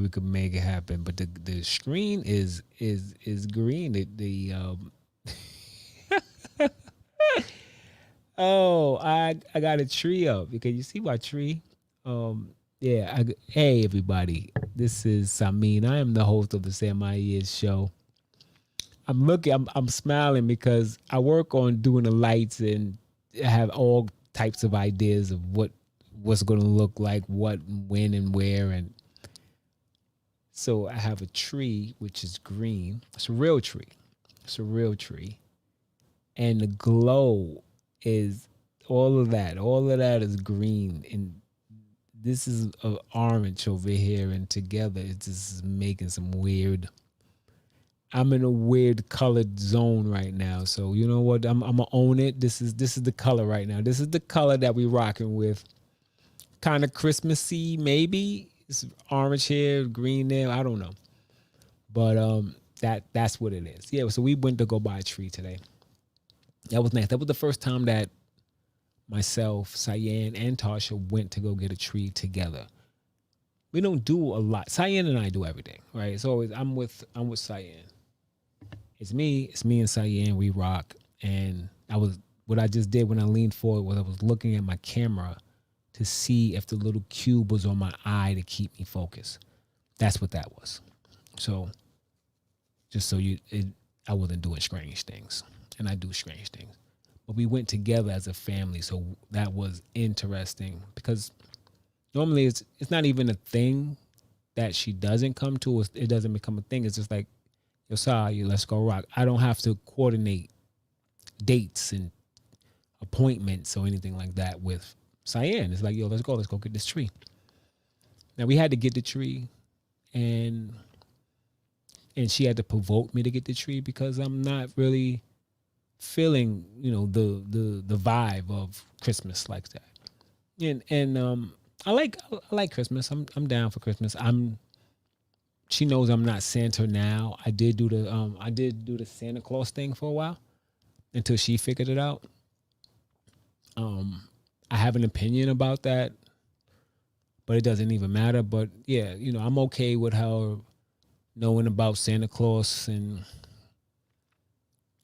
we could make it happen. But the screen is green. Oh, I got a tree up because you see my tree. Yeah. Hey everybody, this is Samin. I am the host of the Sam I Is show. I'm smiling because I work on doing the lights and I have all types of ideas of what's going to look like, what, when, and where, and so I have a tree which is green. It's a real tree. It's a real tree, and the glow is all of that. All of that is green, and this is orange over here, and together it's just making some weird. I'm in a weird colored zone right now, so you know what? I'm gonna own it. This is the color right now. This is the color that we rocking with. Kind of Christmassy, maybe. It's orange here, green there. I don't know, but that's what it is. Yeah. So we went to go buy a tree today. That was nice. That was the first time that myself, Cyan, and Tasha went to go get a tree together. We don't do a lot. Cyan and I do everything, right? It's always I'm with Cyan. It's me and Cyan. We rock. And I was what I just did when I leaned forward was I was looking at my camera to see if the little cube was on my eye to keep me focused. That's what that was. So just so I wasn't doing strange things, and I do strange things. But we went together as a family, so that was interesting because normally it's not even a thing that she doesn't come to. It doesn't become a thing. It's just like, yo, sorry, let's go rock. I don't have to coordinate dates and appointments or anything like that with Cyan. It's like, yo, let's go get this tree. Now we had to get the tree, and she had to provoke me to get the tree because I'm not really feeling, the vibe of Christmas like that. And I like Christmas. I'm down for Christmas. She knows I'm not Santa now. I did do the Santa Claus thing for a while until she figured it out. I have an opinion about that, but it doesn't even matter. But yeah, I'm okay with her knowing about Santa Claus. And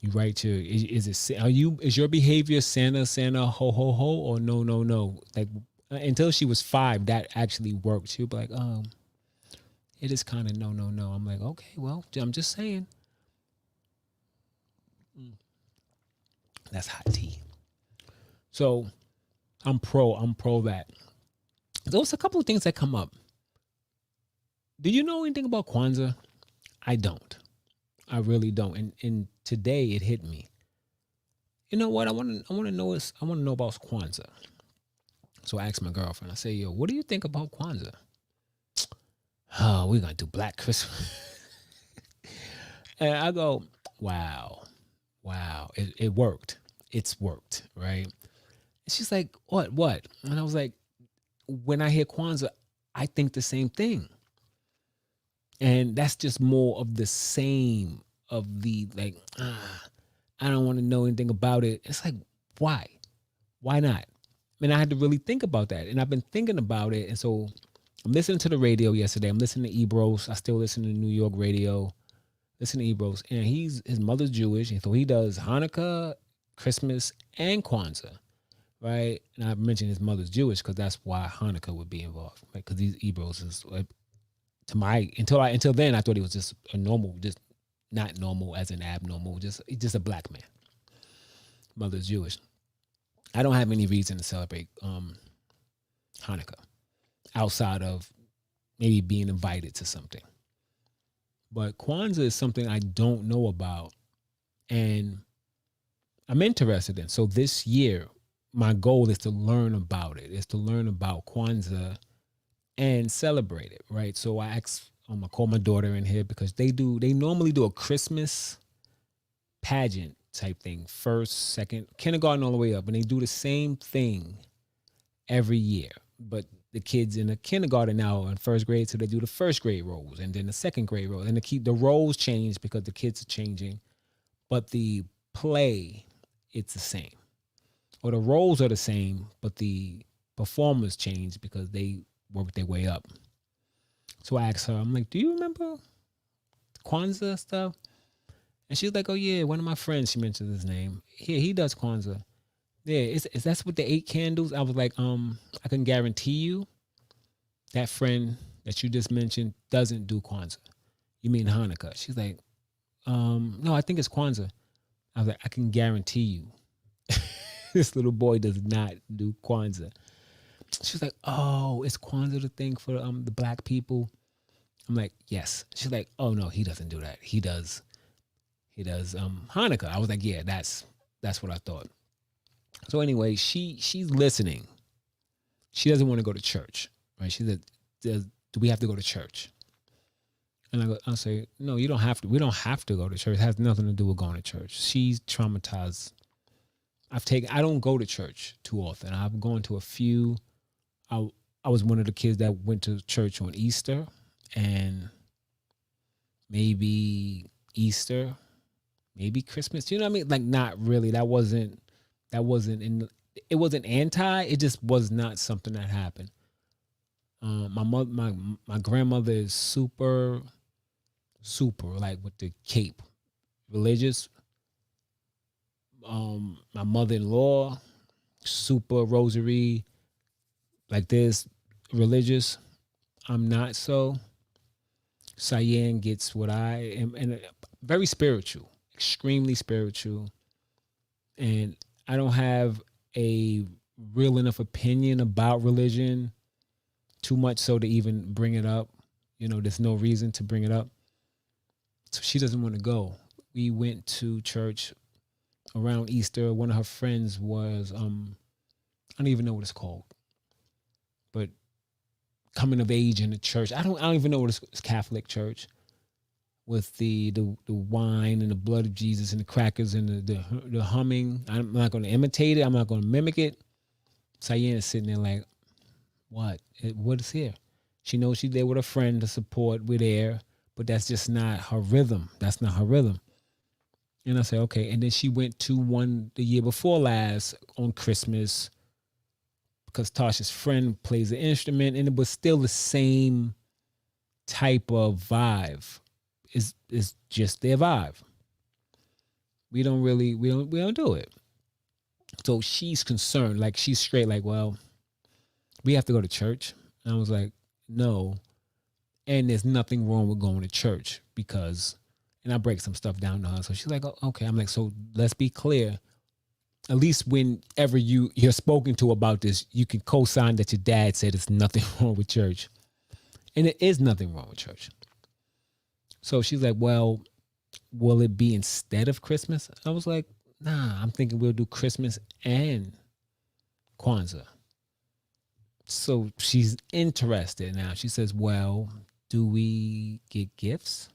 you write your is your behavior Santa ho ho ho, or no, like until she was 5 that actually worked. She'll be like, it is kind of no. I'm like, okay, well, I'm just saying. That's hot tea. So I'm pro that. There's a couple of things that come up. Do you know anything about Kwanzaa? I don't. I really don't. And today it hit me. You know what? I want to know about Kwanzaa. So I asked my girlfriend. I say, yo, what do you think about Kwanzaa? Oh, we're gonna do Black Christmas. And I go, wow, it worked. It's worked, right? And she's like, what? And I was like, when I hear Kwanzaa, I think the same thing. And that's just more of the same of the like, I don't want to know anything about it. It's like, why? Why not? And I had to really think about that. And I've been thinking about it. And so I'm listening to the radio yesterday. I'm listening to Ebros. I still listen to New York radio. Listen to Ebros. And his mother's Jewish. And so he does Hanukkah, Christmas, and Kwanzaa. Right. And I mentioned his mother's Jewish because that's why Hanukkah would be involved. Right. Because these Ebros is like, until then I thought he was just a normal, just not normal as in abnormal, just a black man. Mother's Jewish. I don't have any reason to celebrate Hanukkah outside of maybe being invited to something. But Kwanzaa is something I don't know about, and I'm interested in. So this year, my goal is to learn about it. Is to learn about Kwanzaa and celebrate it, right? So I call my daughter in here because they normally do a Christmas pageant type thing, first, second, kindergarten all the way up, and they do the same thing every year. But the kids in the kindergarten now are in first grade, so they do the first grade roles and then the second grade roles, and the roles change because the kids are changing, but the play it's the same, or the roles are the same, but the performers change because they work their way up. So I asked her, I'm like, do you remember Kwanzaa stuff? And she's like, oh yeah, one of my friends, she mentioned his name. Yeah, he does Kwanzaa. Yeah, is that's with the 8 candles? I was like, I can guarantee you that friend that you just mentioned doesn't do Kwanzaa. You mean Hanukkah? She's like, no, I think it's Kwanzaa. I was like, I can guarantee you this little boy does not do Kwanzaa. She was like, oh, is Kwanzaa the thing for the black people? I'm like, yes. She's like, oh no, he doesn't do that. He does Hanukkah. I was like, yeah, that's what I thought. So anyway, she's listening. She doesn't want to go to church, right? She said, do we have to go to church? And I say, no, you don't have to. We don't have to go to church. It has nothing to do with going to church. She's traumatized. I don't go to church too often. I've gone to a few. I was one of the kids that went to church on Easter and maybe Easter, maybe Christmas. You know what I mean? Like not really. That wasn't in. It wasn't anti. It just was not something that happened. My grandmother is super like with the cape, religious. My mother-in-law, super rosary, like this, religious. I'm not so. Cyan gets what I am, and very spiritual, extremely spiritual, and I don't have a real enough opinion about religion, too much so to even bring it up. There's no reason to bring it up. So she doesn't want to go. We went to church around Easter. One of her friends was, I don't even know what it's called, but coming of age in the church. I don't even know what it's Catholic church with the wine and the blood of Jesus and the crackers and the humming. I'm not going to imitate it. I'm not going to mimic it. Cyan is sitting there like, what? What is here? She knows she's there with a friend to support. We're there, but that's just not her rhythm. That's not her rhythm. And I said, okay. And then she went to one the year before last on Christmas because Tasha's friend plays the instrument, and it was still the same type of vibe. It's just their vibe. We don't do it. So she's concerned, like she's straight, like, well, we have to go to church. And I was like, no. And there's nothing wrong with going to church because, and I break some stuff down to her. So she's like, oh, okay. I'm like, so let's be clear. At least whenever you're spoken to about this, you can co-sign that your dad said there's nothing wrong with church. And it is nothing wrong with church. So she's like, well, will it be instead of Christmas? I was like, nah, I'm thinking we'll do Christmas and Kwanzaa. So she's interested now. She says, well, do we get gifts?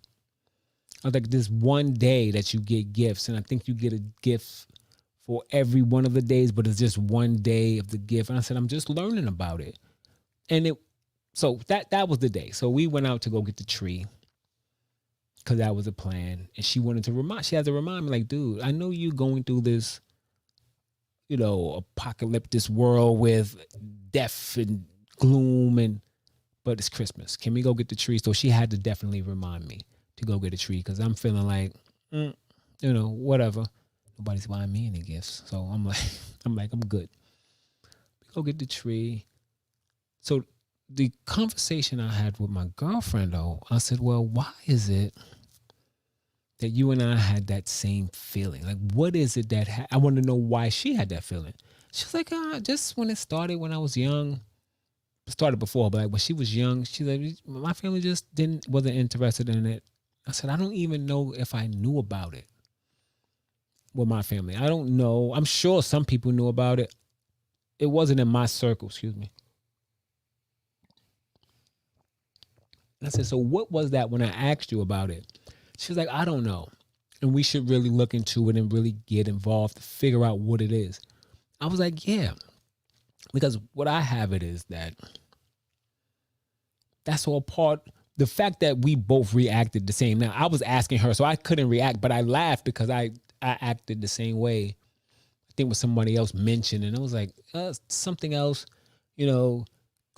I was like, there's one day that you get gifts, and I think you get a gift for every one of the days, but it's just one day of the gift. And I said, I'm just learning about it. And so that was the day. So we went out to go get the tree because that was a plan. And she had to remind me, like, dude, I know you going through this, apocalyptic world with death and gloom, but it's Christmas. Can we go get the tree? So she had to definitely remind me to go get a tree because I'm feeling like, whatever. Nobody's buying me any gifts. So I'm good. We go get the tree. So the conversation I had with my girlfriend, though, I said, well, why is it that you and I had that same feeling? Like, what is it that I want to know why she had that feeling. She was like, just when it started when I was young. It started before, but like when she was young, she's like, my family just wasn't interested in it. I said, I don't even know if I knew about it with my family. I don't know. I'm sure some people knew about it. It wasn't in my circle, excuse me. And I said, so what was that when I asked you about it? She's like, I don't know. And we should really look into it and really get involved to figure out what it is. I was like, yeah. Because what I have it is that's all part. The fact that we both reacted the same. Now, I was asking her, so I couldn't react, but I laughed because I acted the same way. I think when somebody else mentioned, and I was like, something else,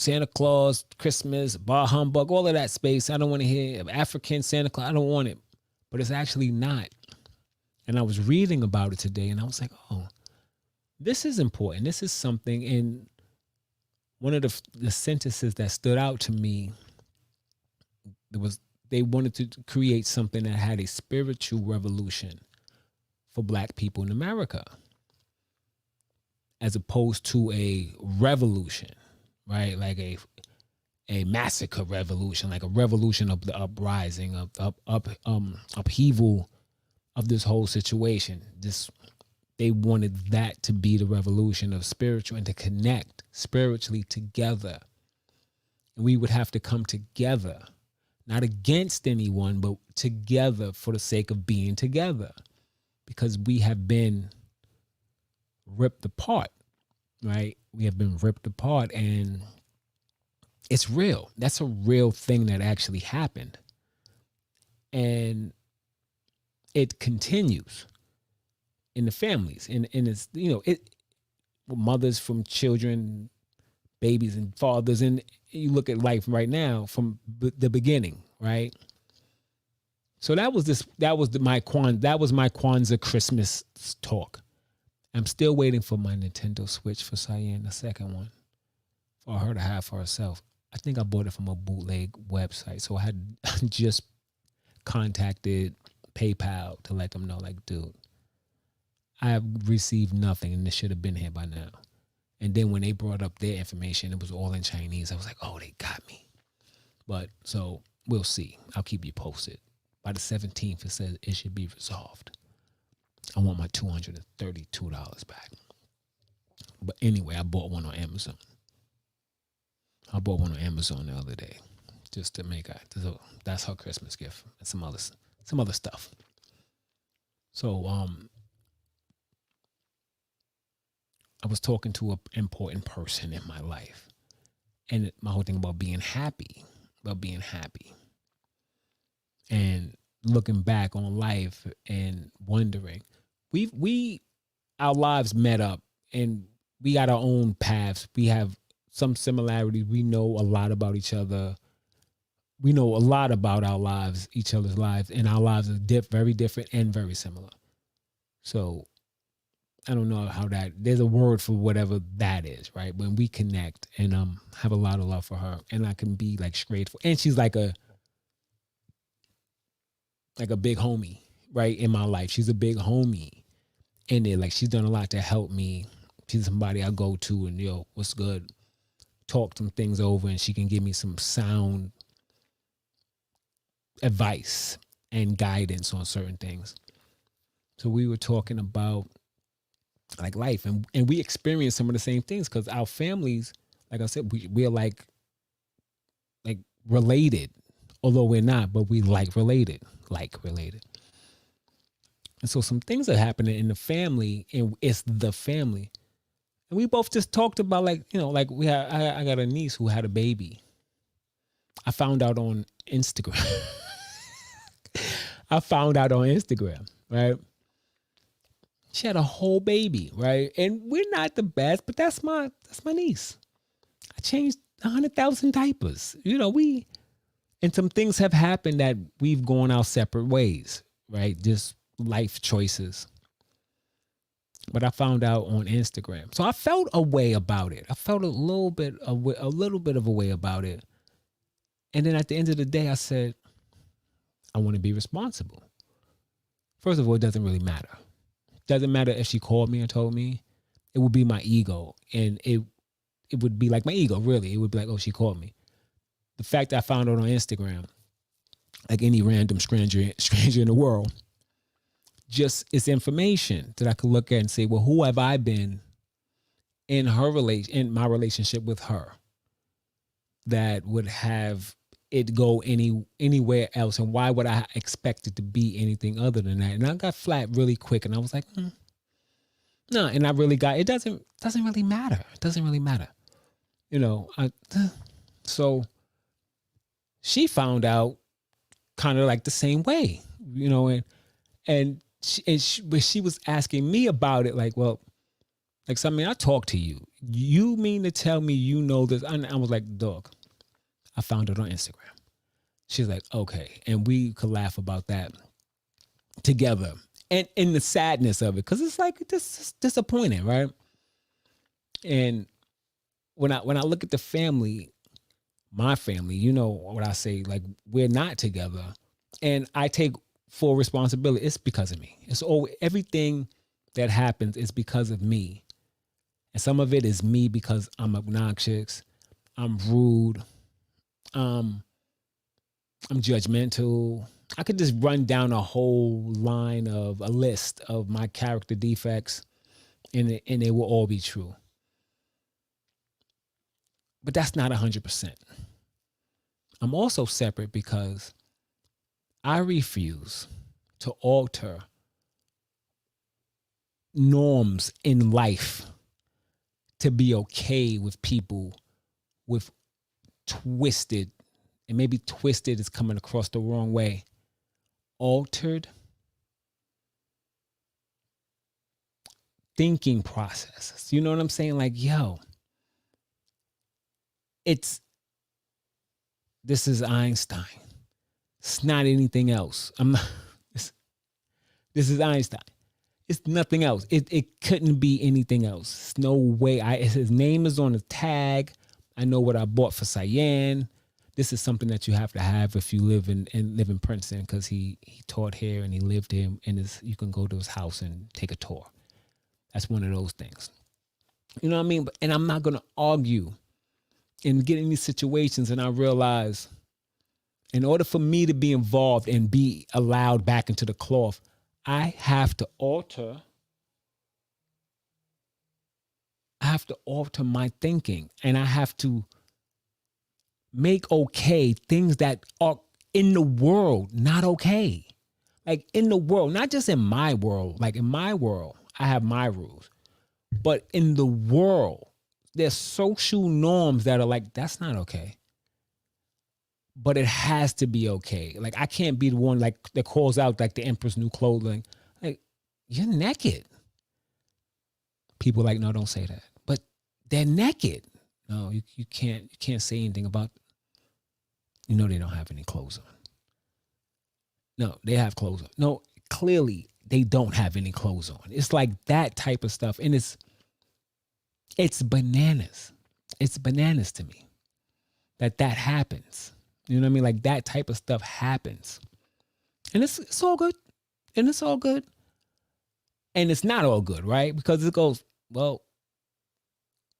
Santa Claus, Christmas, bah humbug, all of that space. I don't want to hear African Santa Claus. I don't want it. But it's actually not. And I was reading about it today and I was like, oh, this is important. This is something. And one of the sentences that stood out to me was they wanted to create something that had a spiritual revolution for Black people in America, as opposed to a revolution, right? Like a massacre revolution, like a revolution of the uprising, of upheaval of this whole situation. They wanted that to be the revolution of spiritual and to connect spiritually together. And we would have to come together, not against anyone, but together for the sake of being together, because we have been ripped apart, right? We have been ripped apart, and it's real. That's a real thing that actually happened. And it continues in the families. And it's, mothers from children, babies and fathers. And you look at life right now from the beginning, right? So that was my Kwanzaa Christmas talk. I'm still waiting for my Nintendo Switch for Cyan, the second one, for her to have for herself. I think I bought it from a bootleg website. So I had just contacted PayPal to let them know, like, dude, I have received nothing and this should have been here by now. And then when they brought up their information, it was all in Chinese. I was like, oh, they got me. But so we'll see. I'll keep you posted. By the 17th, it says it should be resolved. I want my $232 back. But anyway, I bought one on Amazon. I bought one on Amazon the other day just to make that's her Christmas gift and some other stuff. So I was talking to an important person in my life, and my whole thing about being happy, and looking back on life and wondering, our lives met up and we got our own paths. We have some similarities. We know a lot about each other. We know a lot about our lives, each other's lives, and our lives are very different and very similar. So I don't know how there's a word for whatever that is, right? When we connect, and have a lot of love for her, and I can be like straightforward. And she's like a big homie, right, in my life. She's a big homie in it. Like, she's done a lot to help me. She's somebody I go to and, what's good? Talk some things over, and she can give me some sound advice and guidance on certain things. So we were talking about like life, and we experience some of the same things because our families, like I said, we're like related, although we're not, but we related. And so some things are happening in the family, and it's the family. And we both just talked about I got a niece who had a baby. I found out on Instagram. Right? She had a whole baby, right? And we're not the best, but that's my niece. I changed 100,000 diapers. And some things have happened that we've gone our separate ways, right? Just life choices. But I found out on Instagram. So I felt a way about it. I felt a little bit of a way about it. And then at the end of the day, I said, I want to be responsible. First of all, it doesn't really matter. Doesn't matter if she called me and told me. It would be my ego. And it would be like my ego, really. It would be like, oh, she called me. The fact that I found out on Instagram, like any random stranger in the world, just it's information that I could look at and say, well, who have I been in my relationship with her that would have it go anywhere else, and why would I expect it to be anything other than that? And I got flat really quick, and I was like, no, and I really got it. Doesn't really matter. It doesn't really matter, So she found out kind of like the same way, but she was asking me about it, like, well, like, something, I talk to you, You mean to tell me you know this? And I was like, dog, I found it on Instagram. She's like, okay. And we could laugh about that together. And in the sadness of it, because it's like, this is disappointing, right? And when I look at the family, my family, you know what I say, like, we're not together. And I take full responsibility. It's because of me. It's all, everything that happens is because of me. And some of it is me because I'm obnoxious, I'm rude, I'm judgmental. I could just run down a whole line of a list of my character defects, and it will all be true. But that's not 100%. I'm also separate because I refuse to alter norms in life to be okay with people with twisted, and maybe twisted is coming across the wrong way, altered thinking processes. You know what I'm saying? Like, yo, this is Einstein. It's not anything else. This is Einstein. It's nothing else. It couldn't be anything else. There's no way. His name is on the tag. I know what I bought for Cyan. This is something that you have to have if you live in Princeton, because he taught here and he lived here, and you can go to his house and take a tour. That's one of those things. You know what I mean? And I'm not gonna argue and get in these situations. And I realize, in order for me to be involved and be allowed back into the cloth, I have to alter my thinking, and I have to make okay things that are in the world not okay. Like, in the world, not just in my world. Like, in my world, I have my rules. But in the world, there's social norms that are like, that's not okay. But it has to be okay. Like, I can't be the one like that calls out like the Emperor's New Clothing. Like, you're naked. People are like, no, don't say that. But they're naked. No, you can't say anything about, you know, they don't have any clothes on. No, they have clothes on. No, clearly they don't have any clothes on. It's like that type of stuff. And it's bananas. It's bananas to me that happens. You know what I mean? Like, that type of stuff happens. And it's all good. And it's all good. And it's not all good, right? Because it goes, well,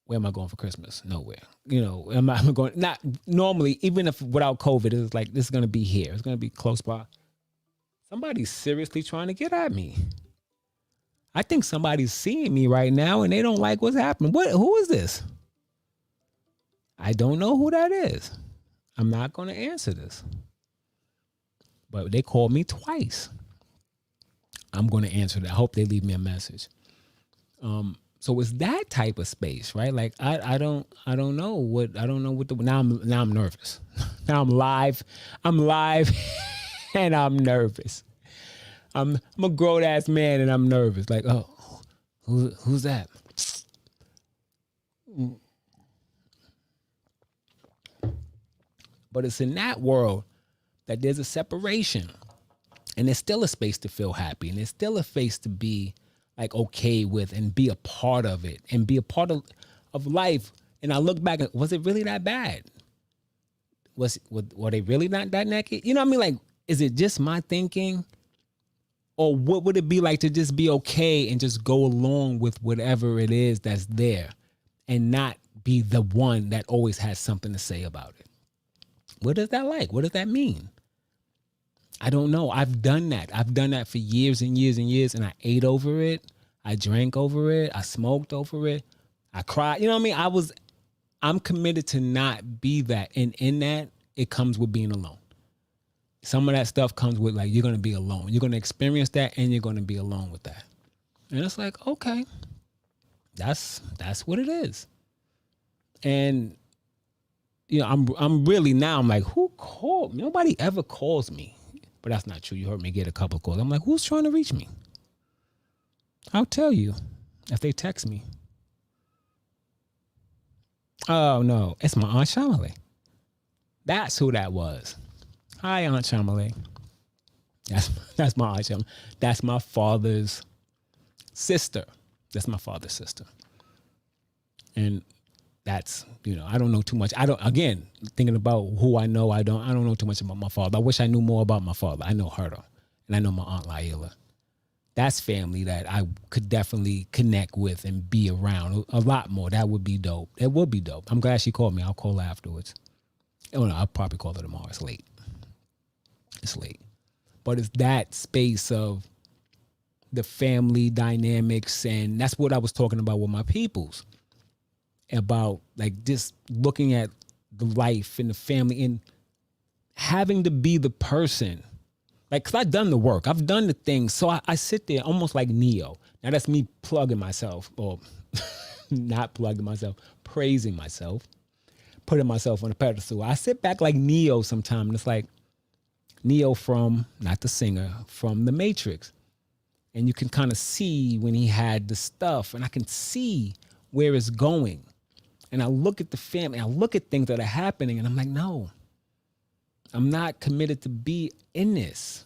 where am I going for Christmas? Nowhere. You know, am I going? Not normally, even if without COVID, it's like, this is going to be here. It's going to be close by. Somebody's seriously trying to get at me. I think somebody's seeing me right now and they don't like what's happening. Who is this? I don't know who that is. I'm not going to answer this. But they called me twice. I'm going to answer that. I hope they leave me a message. So it's that type of space, right? Like, I don't know what now I'm nervous. Now I'm live and I'm nervous. I'm a grown ass man and I'm nervous. Like, oh, who's that? But it's in that world that there's a separation, and there's still a space to feel happy, and there's still a space to be like okay with and be a part of it and be a part of life. And I look back, was it really that bad? Were they really not that naked? You know what I mean? Like, is it just my thinking? Or what would it be like to just be okay and just go along with whatever it is that's there and not be the one that always has something to say about it? What is that like? What does that mean? I don't know. I've done that. I've done that for years and years and years, and I ate over it. I drank over it. I smoked over it. I cried. You know what I mean? I'm committed to not be that. And in that, it comes with being alone. Some of that stuff comes with, like, you're going to be alone. You're going to experience that, and you're going to be alone with that. And it's like, okay, that's what it is. And, you know, I'm really now, I'm like, who called me? Nobody ever calls me. But that's not true. You heard me get a couple of calls. I'm like, who's trying to reach me? I'll tell you if they text me. Oh no, it's my Aunt Shamali. That's who that was. Hi, Aunt Shamali. That's my Aunt Shamali. That's my father's sister. That's my father's sister. And that's, I don't know too much. I don't, again, thinking about who I know, I don't know too much about my father. I wish I knew more about my father. I know her though. And I know my Aunt Laila. That's family that I could definitely connect with and be around a lot more. That would be dope. It would be dope. I'm glad she called me. I'll call her afterwards. Oh no, I'll probably call her tomorrow. It's late. It's late. But it's that space of the family dynamics, and that's what I was talking about with my peoples. About like just looking at the life and the family and having to be the person. Like, cause I've done the work, I've done the things. So I sit there almost like Neo. Now that's me plugging myself, or not plugging myself, praising myself, putting myself on a pedestal. I sit back like Neo sometimes, and it's like Neo from, not the singer, from The Matrix. And you can kind of see when he had the stuff, and I can see where it's going. And I look at the family, I look at things that are happening, and I'm like, no, I'm not committed to be in this.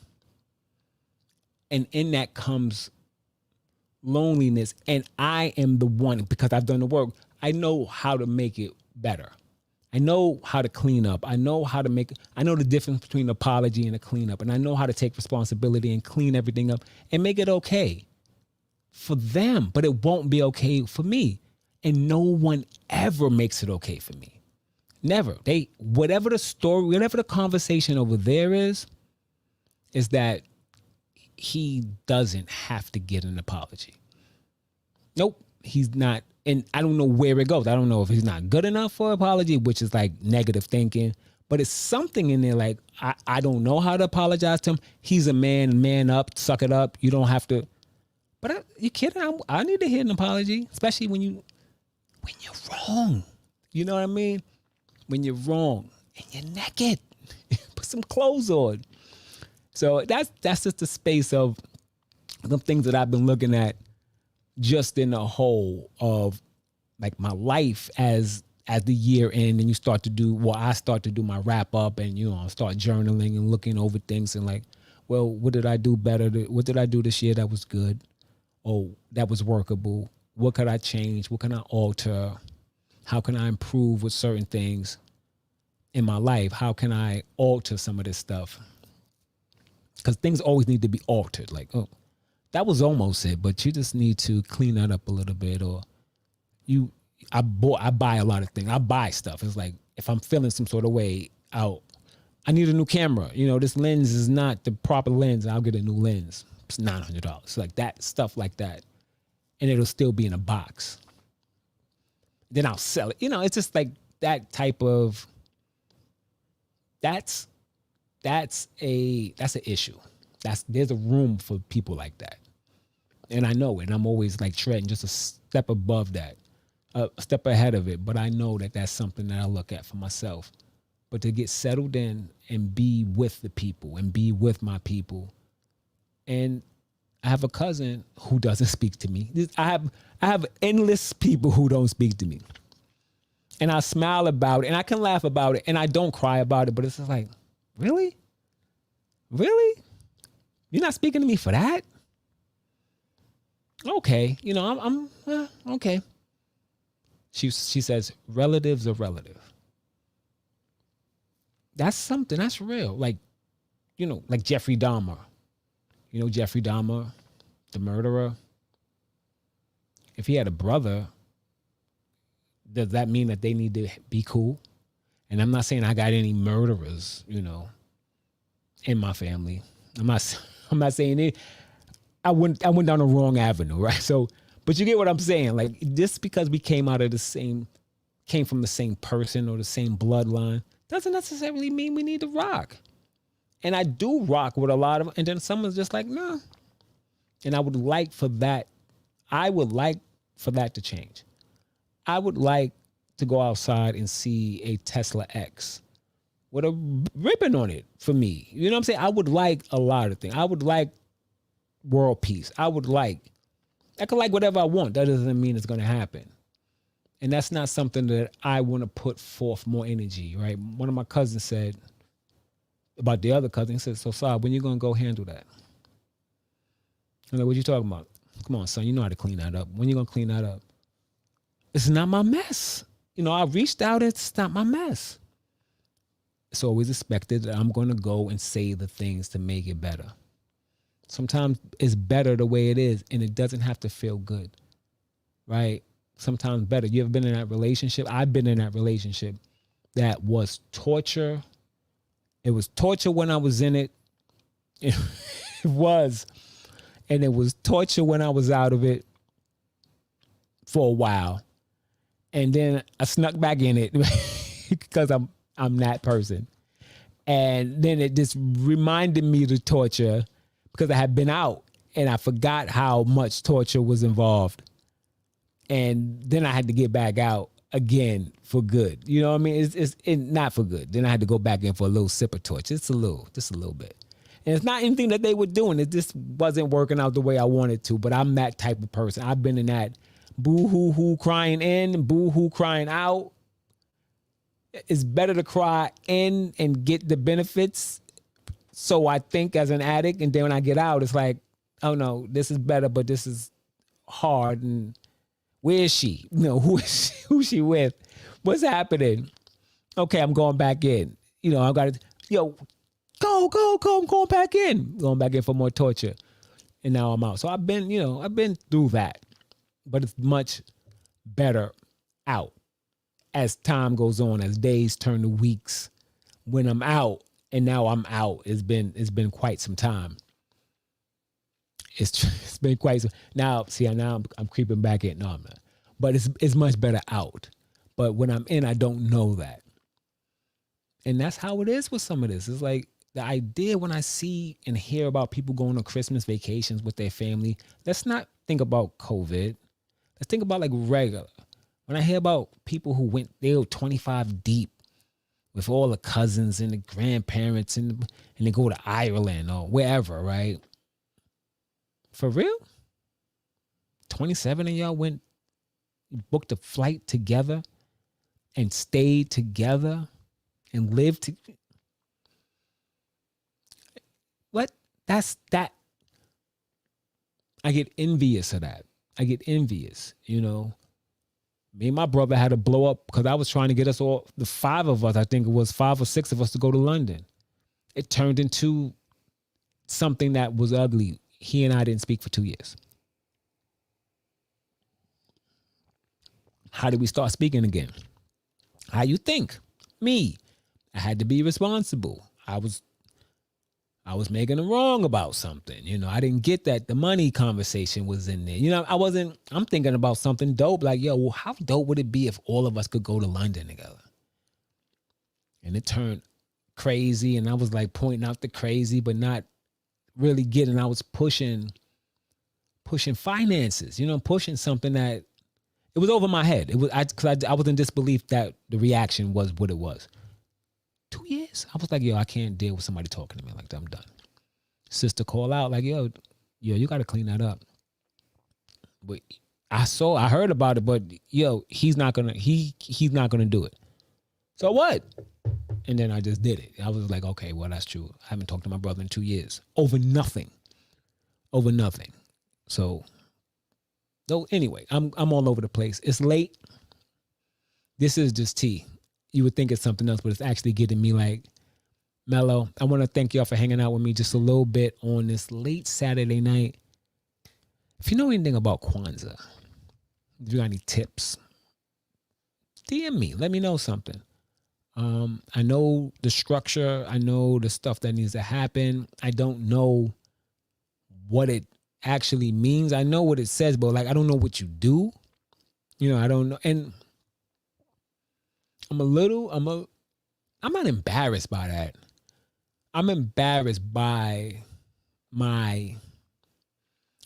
And in that comes loneliness. And I am the one, because I've done the work, I know how to make it better. I know how to clean up. I know the difference between apology and a cleanup. And I know how to take responsibility and clean everything up and make it okay for them. But it won't be okay for me. And no one ever makes it okay for me. Never. Whatever the story, whatever the conversation over there is that he doesn't have to get an apology. Nope, he's not. And I don't know where it goes. I don't know if he's not good enough for apology, which is like negative thinking. But it's something in there like, I don't know how to apologize to him. He's a man up, suck it up. You don't have to. But you kidding? I need to hear an apology, especially when you're wrong. You know what I mean? When you're wrong and you're naked, put some clothes on. So that's just the space of the things that I've been looking at, just in the whole of like my life as the year end, and I start to do my wrap up, and start journaling and looking over things and like, well, what did I do better? What did I do this year that was good? Oh, that was workable. What could I change? What can I alter? How can I improve with certain things in my life? How can I alter some of this stuff? Because things always need to be altered. Like, oh, that was almost it, but you just need to clean that up a little bit. Or I buy a lot of things. I buy stuff. It's like, if I'm feeling some sort of way out, I need a new camera. This lens is not the proper lens. I'll get a new lens. It's $900. So like that, stuff like that. And it'll still be in a box. Then I'll sell it. It's just like that type of, that's an issue. There's a room for people like that. And I know it. And I'm always like treading just a step above that, a step ahead of it. But I know that that's something that I look at for myself. But to get settled in and be with the people and be with my people. And I have a cousin who doesn't speak to me. I have endless people who don't speak to me. And I smile about it and I can laugh about it and I don't cry about it, but it's just like, really? Really? You're not speaking to me for that? Okay. I'm okay. She says, relatives are relative. That's something, that's real. Like, like Jeffrey Dahmer. Jeffrey Dahmer, the murderer. If he had a brother, does that mean that they need to be cool? And I'm not saying I got any murderers, in my family. I'm not saying it. I went down the wrong avenue, right? So, but you get what I'm saying. Like, just because we came from the same person or the same bloodline, doesn't necessarily mean we need to rock. And I do rock with a lot of, and then someone's just like, no. And I would like for that to change. I would like to go outside and see a Tesla X with a ribbon on it for me. You know what I'm saying? I would like a lot of things. I would like world peace. I could like whatever I want. That doesn't mean it's going to happen. And that's not something that I want to put forth more energy, right? One of my cousins said about the other cousin, he said, so Saab, when you gonna go handle that? I'm like, what you talking about? Come on, son, you know how to clean that up. When you gonna clean that up? It's not my mess. I reached out, it's not my mess. It's always expected that I'm gonna go and say the things to make it better. Sometimes it's better the way it is, and it doesn't have to feel good, right? Sometimes better. You ever been in that relationship? I've been in that relationship that was torture. It was torture when I was in it. It was. And it was torture when I was out of it for a while. And then I snuck back in it because I'm that person. And then it just reminded me of the torture because I had been out and I forgot how much torture was involved. And then I had to get back out again for good. You know what I mean? It's not for good. Then I had to go back in for a little sip of torture. Just a little bit. And it's not anything that they were doing. It just wasn't working out the way I wanted to. But I'm that type of person. I've been in that boo-hoo-hoo crying in, boo-hoo crying out. It's better to cry in and get the benefits. So I think as an addict. And then when I get out, it's like, oh no, this is better, but this is hard. And where is she? Who's she with? What's happening? Okay, I'm going back in. I got to, go, I'm going back in. Going back in for more torture. And now I'm out. So I've been through that. But it's much better out as time goes on, as days turn to weeks. When I'm out, and now I'm out, it's been quite some time. It's been quite some. Now I'm creeping back in. No, I'm not. But it's much better out. But when I'm in, I don't know that. And that's how it is with some of this. It's like the idea when I see and hear about people going on Christmas vacations with their family, let's not think about COVID. Let's think about like regular. When I hear about people who they were 25 deep with all the cousins and the grandparents and they go to Ireland or wherever, right? For real? 27 of y'all booked a flight together and stayed together and lived together. What? That's that. I get envious of that. I get envious, Me and my brother had to blow up because I was trying to get us all, the 5 of us, I think it was 5 or 6 of us, to go to London. It turned into something that was ugly. He and I didn't speak for 2 years. How did we start speaking again? How you think? Me. I had to be responsible. I was making a wrong about something. I didn't get that the money conversation was in there. I'm thinking about something dope. Like, well, how dope would it be if all of us could go to London together? And it turned crazy. And I was like pointing out the crazy, but not really getting, I was pushing finances, pushing something that it was over my head. It was, cause I was in disbelief that the reaction was what it was. 2 years. I was like, I can't deal with somebody talking to me like that. I'm done. Sister call out like, yo, you got to clean that up. But I heard about it, but he's not going to do it. So what? And then I just did it. I was like, okay, well, that's true. I haven't talked to my brother in 2 years over nothing. So anyway, I'm all over the place. It's late. This is just tea. You would think it's something else, but it's actually getting me like mellow. I want to thank y'all for hanging out with me just a little bit on this late Saturday night. If you know anything about Kwanzaa, if you got any tips, DM me. Let me know something. I know the structure. I know the stuff that needs to happen. I don't know what it actually means. I know what it says, but like I don't know what you do. I don't know. And I'm not embarrassed by that. I'm embarrassed by my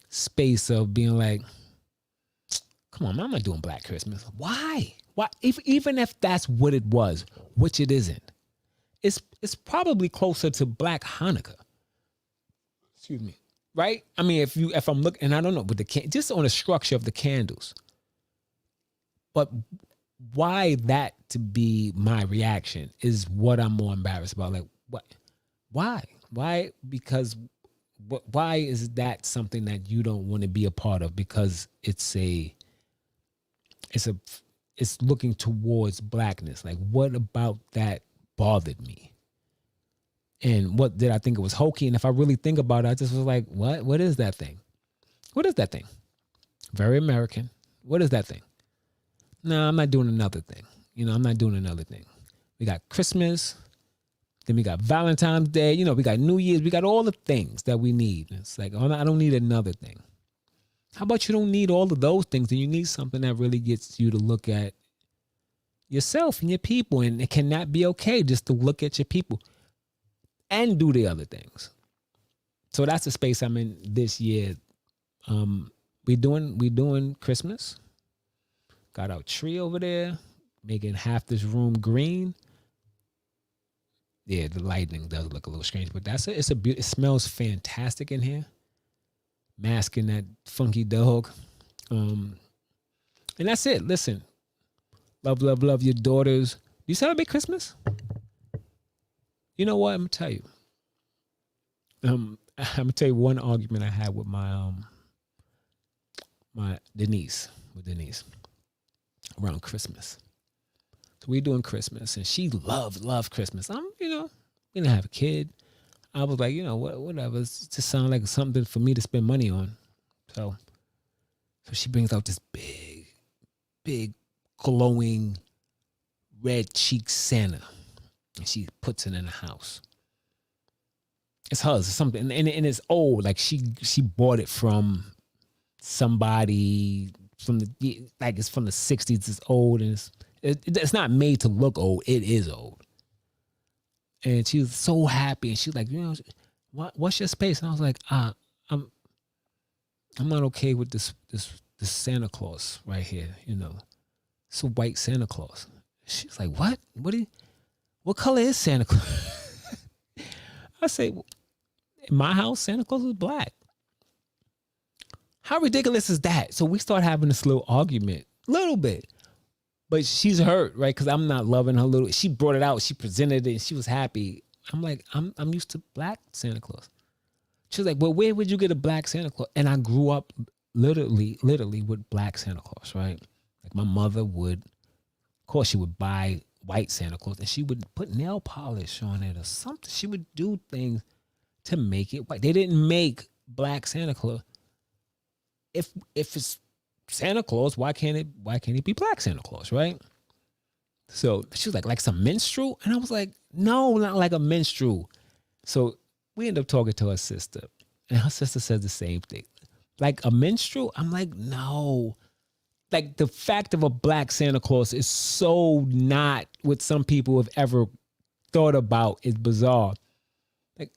space of being like, come on, man, I'm not doing Black Christmas. Why? Even if that's what it was, which it isn't, it's probably closer to Black Hanukkah. Excuse me. Right? I mean, if I'm looking, and I don't know, but just on the structure of the candles. But why that to be my reaction is what I'm more embarrassed about. Like, what? Why? Because why is that something that you don't want to be a part of? Because it's a it's looking towards blackness. Like, what about that bothered me? And what did I think it was hokey? And if I really think about it, I just was like, what? What is that thing? What is that thing? Very American. What is that thing? No, I'm not doing another thing. I'm not doing another thing. We got Christmas, then we got Valentine's Day. We got New Year's. We got all the things that we need. It's like, oh, I don't need another thing. How about you don't need all of those things and you need something that really gets you to look at yourself and your people? And it cannot be okay just to look at your people and do the other things. So that's the space I'm in this year. We doing Christmas. Got our tree over there, making half this room green. Yeah, the lighting does look a little strange, but that's it. It smells fantastic in here. Masking that funky dog. And that's it. Listen, love your daughters. Do you celebrate Christmas? You know what? I'm gonna tell you. I'm gonna tell you one argument I had with my Denise around Christmas. So we doing Christmas, and she loved Christmas. We didn't have a kid. I was like, whatever. It just sounds like something for me to spend money on. So she brings out this big, glowing, red cheeked Santa, and she puts it in the house. It's hers. It's something, and it's old. Like she bought it from somebody it's from the 60s. It's old, and it's not made to look old. It is old. And she was so happy, and she was like, what's your space? And I was like, I'm not okay with this Santa Claus right here. It's a white Santa Claus. She's like, what? What color is Santa Claus? I say, in my house, Santa Claus is black. How ridiculous is that? So we start having this little argument, little bit. But she's hurt, right? Because I'm not loving her little. She brought it out. She presented it. And she was happy. I'm like, I'm used to black Santa Claus. She was like, well, where would you get a black Santa Claus? And I grew up literally with black Santa Claus, right? Like my mother would, of course, she would buy white Santa Claus, and she would put nail polish on it or something. She would do things to make it white. They didn't make black Santa Claus. If it's Santa Claus, why can't it be black Santa Claus, right? So she was like some minstrel, and I was like, no, not like a minstrel. So we ended up talking to her sister, and her sister says the same thing. Like a minstrel, I'm like, no. Like the fact of a black Santa Claus is so not what some people have ever thought about. Is bizarre. Like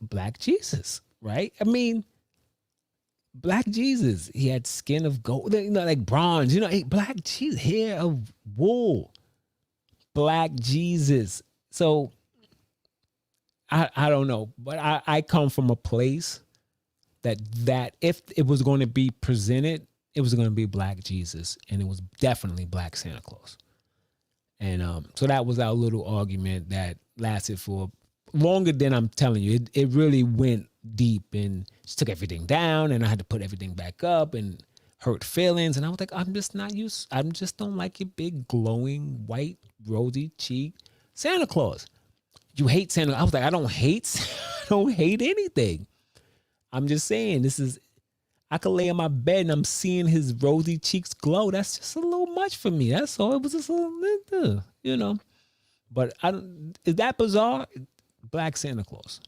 black Jesus, right? I mean, black Jesus, he had skin of gold, like bronze, black Jesus, hair of wool, black Jesus. So I don't know, but I come from a place that if it was going to be presented, it was going to be black Jesus, and it was definitely black Santa Claus. And so that was our little argument that lasted for longer than I'm telling you. It really went deep, and she took everything down, and I had to put everything back up, and hurt feelings. And I was like, I'm just don't like your big glowing white rosy cheek Santa Claus. You hate Santa. I was like, I don't hate anything. I'm just saying, I could lay in my bed and I'm seeing his rosy cheeks glow. That's just a little much for me. That's all. It was just a little, But is that bizarre? Black Santa Claus,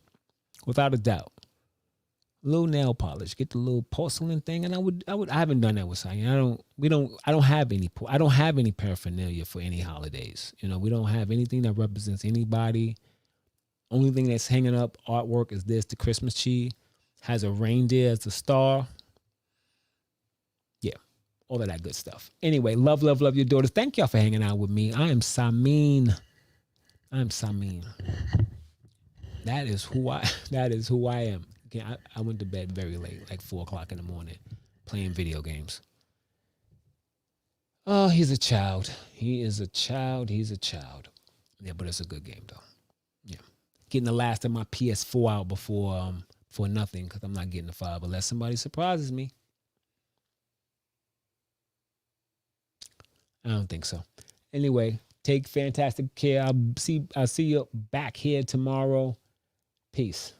without a doubt. Little nail polish, get the little porcelain thing, and I haven't done that with Simon. I don't have any paraphernalia for any holidays. We don't have anything that represents anybody. Only thing that's hanging up artwork is the Christmas tree has a reindeer as the star. Yeah, all of that good stuff. Anyway, love your daughters. Thank y'all for hanging out with me. I am Samin. That is who I am. Again, I went to bed very late, like 4:00 in the morning, playing video games. Oh, he's a child. He is a child. He's a child. Yeah, but it's a good game though. Yeah, getting the last of my PS4 out before for nothing because I'm not getting the 5 unless somebody surprises me. I don't think so. Anyway, take fantastic care. I'll see you back here tomorrow. Peace.